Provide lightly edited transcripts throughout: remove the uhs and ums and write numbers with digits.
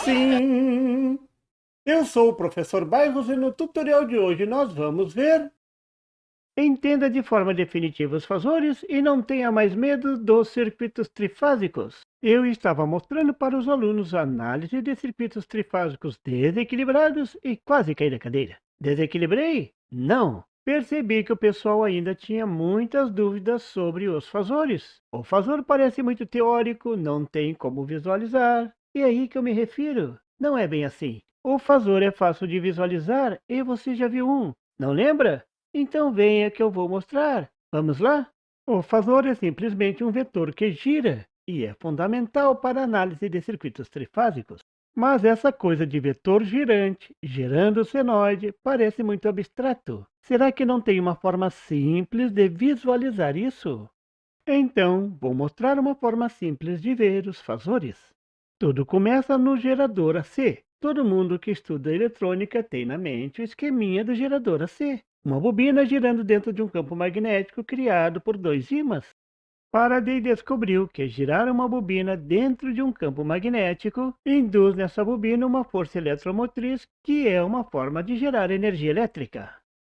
Sim, eu sou o professor Bairros e no tutorial de hoje nós vamos ver. Entenda de forma definitiva os fasores e não tenha mais medo dos circuitos trifásicos. Eu estava mostrando para os alunos a análise de circuitos trifásicos desequilibrados e quase caí da cadeira. Desequilibrei? Não. Percebi que o pessoal ainda tinha muitas dúvidas sobre os fasores. O fasor parece muito teórico, não tem como visualizar. E é aí que eu me refiro. Não é bem assim. O fasor é fácil de visualizar e você já viu um, não lembra? Então venha que eu vou mostrar. Vamos lá? O fasor é simplesmente um vetor que gira e é fundamental para a análise de circuitos trifásicos. Mas essa coisa de vetor girante, gerando senoide, parece muito abstrato. Será que não tem uma forma simples de visualizar isso? Então, vou mostrar uma forma simples de ver os fasores. Tudo começa no gerador AC. Todo mundo que estuda eletrônica tem na mente o esqueminha do gerador AC. Uma bobina girando dentro de um campo magnético criado por dois ímãs. Faraday descobriu que girar uma bobina dentro de um campo magnético induz nessa bobina uma força eletromotriz, que é uma forma de gerar energia elétrica.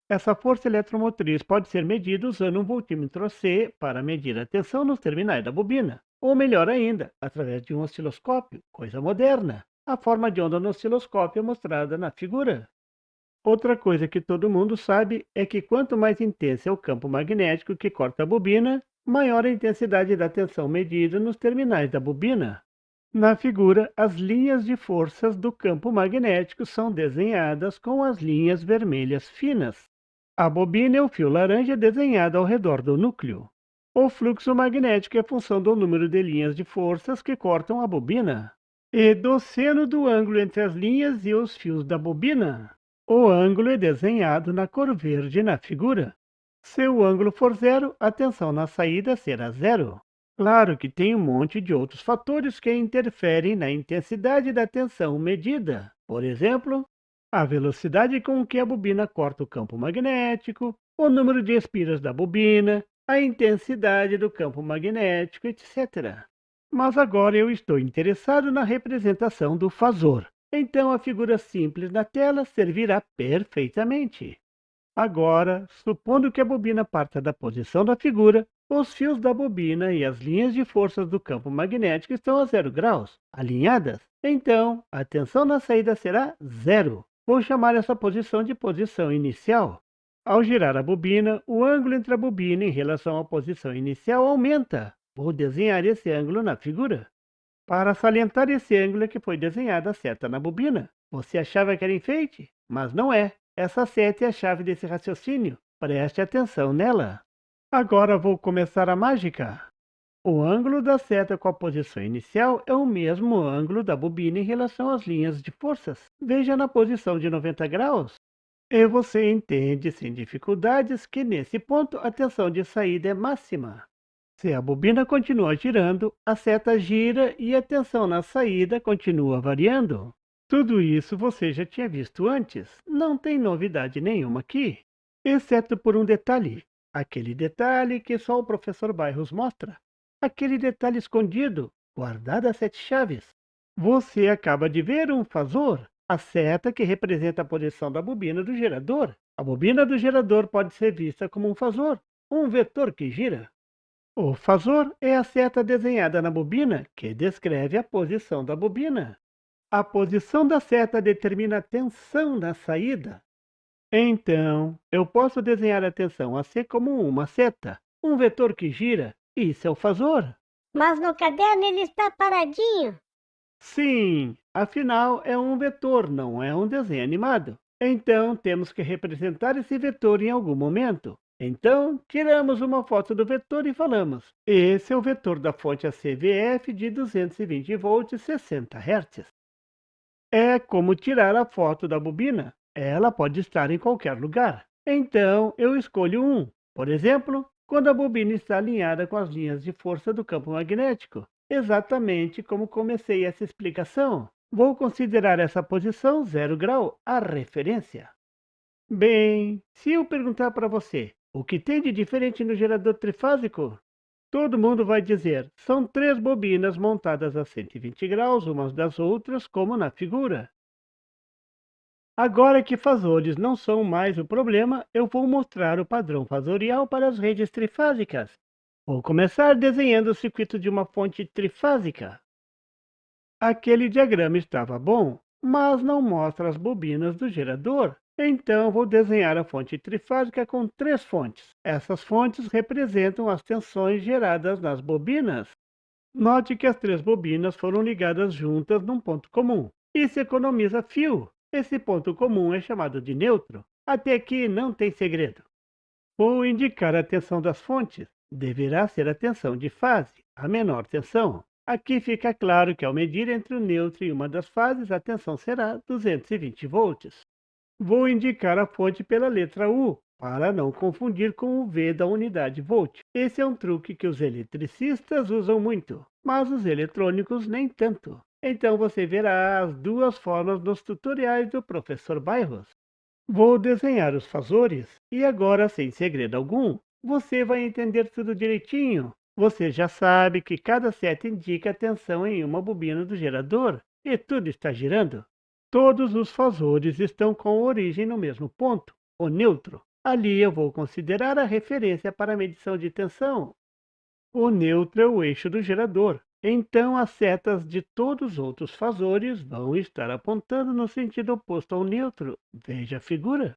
Essa força eletromotriz pode ser medida usando um voltímetro C para medir a tensão nos terminais da bobina, ou melhor ainda, através de um osciloscópio, coisa moderna. A forma de onda no osciloscópio é mostrada na figura. Outra coisa que todo mundo sabe é que quanto mais intenso é o campo magnético que corta a bobina, maior a intensidade da tensão medida nos terminais da bobina. Na figura, as linhas de forças do campo magnético são desenhadas com as linhas vermelhas finas. A bobina é o fio laranja desenhado ao redor do núcleo. O fluxo magnético é função do número de linhas de forças que cortam a bobina e do seno do ângulo entre as linhas e os fios da bobina. O ângulo é desenhado na cor verde na figura. Se o ângulo for zero, a tensão na saída será zero. Claro que tem um monte de outros fatores que interferem na intensidade da tensão medida. Por exemplo, a velocidade com que a bobina corta o campo magnético, o número de espiras da bobina, a intensidade do campo magnético, etc. Mas agora eu estou interessado na representação do fasor. Então a figura simples na tela servirá perfeitamente. Agora, supondo que a bobina parta da posição da figura, os fios da bobina e as linhas de forças do campo magnético estão a 0 graus, alinhadas. Então, a tensão na saída será zero. Vou chamar essa posição de posição inicial. Ao girar a bobina, o ângulo entre a bobina em relação à posição inicial aumenta. Vou desenhar esse ângulo na figura. Para salientar esse ângulo é que foi desenhada a seta na bobina. Você achava que era enfeite? Mas não é. Essa seta é a chave desse raciocínio. Preste atenção nela. Agora vou começar a mágica. O ângulo da seta com a posição inicial é o mesmo ângulo da bobina em relação às linhas de forças. Veja na posição de 90 graus. E você entende sem dificuldades que nesse ponto a tensão de saída é máxima. Se a bobina continua girando, a seta gira e a tensão na saída continua variando. Tudo isso você já tinha visto antes, não tem novidade nenhuma aqui, exceto por um detalhe. Aquele detalhe que só o professor Bairros mostra. Aquele detalhe escondido, guardado a 7 chaves. Você acaba de ver um fasor, a seta que representa a posição da bobina do gerador. A bobina do gerador pode ser vista como um fasor, um vetor que gira. O fasor é a seta desenhada na bobina que descreve a posição da bobina. A posição da seta determina a tensão na saída. Então, eu posso desenhar a tensão AC como uma seta, um vetor que gira. Isso é o fasor. Mas no caderno ele está paradinho. Sim, afinal é um vetor, não é um desenho animado. Então, temos que representar esse vetor em algum momento. Então, tiramos uma foto do vetor e falamos: esse é o vetor da fonte ACVF de 220 volts 60 Hz. É como tirar a foto da bobina. Ela pode estar em qualquer lugar. Então, eu escolho um. Por exemplo, quando a bobina está alinhada com as linhas de força do campo magnético. Exatamente como comecei essa explicação. Vou considerar essa posição 0 grau a referência. Bem, se eu perguntar para você, o que tem de diferente no gerador trifásico? Todo mundo vai dizer, são 3 bobinas montadas a 120 graus umas das outras, como na figura. Agora que fasores não são mais o problema, eu vou mostrar o padrão fasorial para as redes trifásicas. Vou começar desenhando o circuito de uma fonte trifásica. Aquele diagrama estava bom, mas não mostra as bobinas do gerador. Então, vou desenhar a fonte trifásica com 3 fontes. Essas fontes representam as tensões geradas nas bobinas. Note que as 3 bobinas foram ligadas juntas num ponto comum. Isso economiza fio. Esse ponto comum é chamado de neutro. Até aqui não tem segredo. Vou indicar a tensão das fontes. Deverá ser a tensão de fase, a menor tensão. Aqui fica claro que ao medir entre o neutro e uma das fases, a tensão será 220 volts. Vou indicar a fonte pela letra U, para não confundir com o V da unidade volt. Esse é um truque que os eletricistas usam muito, mas os eletrônicos nem tanto. Então você verá as 2 formas nos tutoriais do professor Bairros. Vou desenhar os fasores e agora, sem segredo algum, você vai entender tudo direitinho. Você já sabe que cada seta indica a tensão em uma bobina do gerador e tudo está girando. Todos os fasores estão com origem no mesmo ponto, o neutro. Ali eu vou considerar a referência para a medição de tensão. O neutro é o eixo do gerador. Então as setas de todos os outros fasores vão estar apontando no sentido oposto ao neutro. Veja a figura.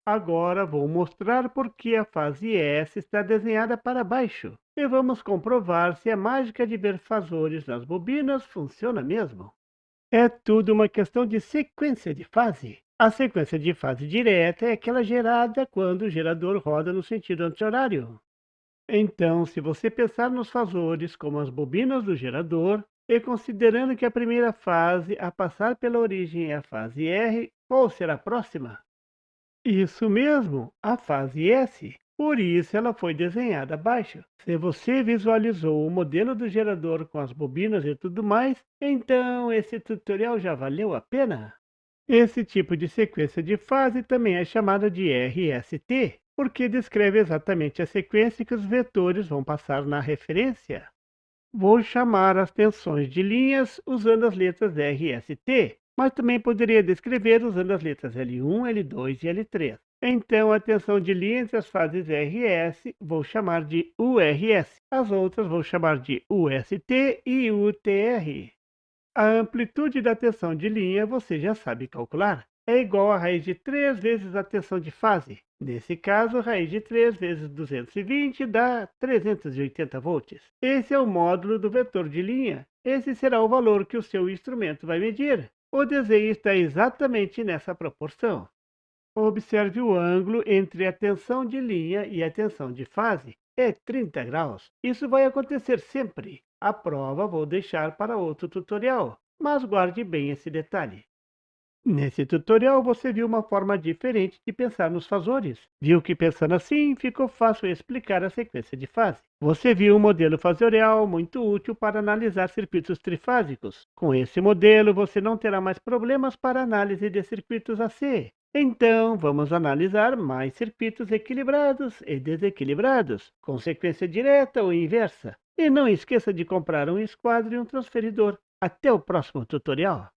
Agora vou mostrar por que a fase S está desenhada para baixo. E vamos comprovar se a mágica de ver fasores nas bobinas funciona mesmo. É tudo uma questão de sequência de fase. A sequência de fase direta é aquela gerada quando o gerador roda no sentido anti-horário. Então, se você pensar nos fasores como as bobinas do gerador, e considerando que a primeira fase a passar pela origem é a fase R, qual será a próxima? Isso mesmo, a fase S. Por isso ela foi desenhada abaixo. Se você visualizou o modelo do gerador com as bobinas e tudo mais, então esse tutorial já valeu a pena. Esse tipo de sequência de fase também é chamada de RST, porque descreve exatamente a sequência que os vetores vão passar na referência. Vou chamar as tensões de linhas usando as letras RST, mas também poderia descrever usando as letras L1, L2 e L3. Então, a tensão de linha entre as fases RS vou chamar de URS, as outras vou chamar de UST e UTR. A amplitude da tensão de linha você já sabe calcular. É igual a raiz de 3 vezes a tensão de fase. Nesse caso, a raiz de 3 vezes 220 dá 380 volts. Esse é o módulo do vetor de linha. Esse será o valor que o seu instrumento vai medir. O desenho está exatamente nessa proporção. Observe o ângulo entre a tensão de linha e a tensão de fase. É 30 graus. Isso vai acontecer sempre. A prova vou deixar para outro tutorial, mas guarde bem esse detalhe. Nesse tutorial você viu uma forma diferente de pensar nos fasores. Viu que pensando assim ficou fácil explicar a sequência de fase. Você viu um modelo fasorial muito útil para analisar circuitos trifásicos. Com esse modelo você não terá mais problemas para análise de circuitos AC. Então vamos analisar mais circuitos equilibrados e desequilibrados, com sequência direta ou inversa. E não esqueça de comprar um esquadro e um transferidor. Até o próximo tutorial.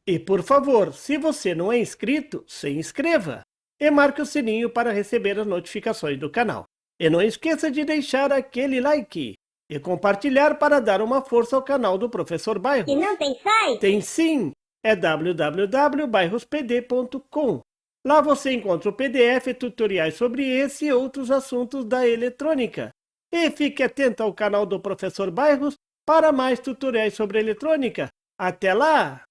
E por favor, se você não é inscrito, se inscreva e marque o sininho para receber as notificações do canal. E não esqueça de deixar aquele like e compartilhar para dar uma força ao canal do Professor Bairros. E não tem site? Tem sim, é www.bairrospd.com. Lá você encontra o PDF e tutoriais sobre esse e outros assuntos da eletrônica. E fique atento ao canal do Professor Bairros para mais tutoriais sobre eletrônica. Até lá!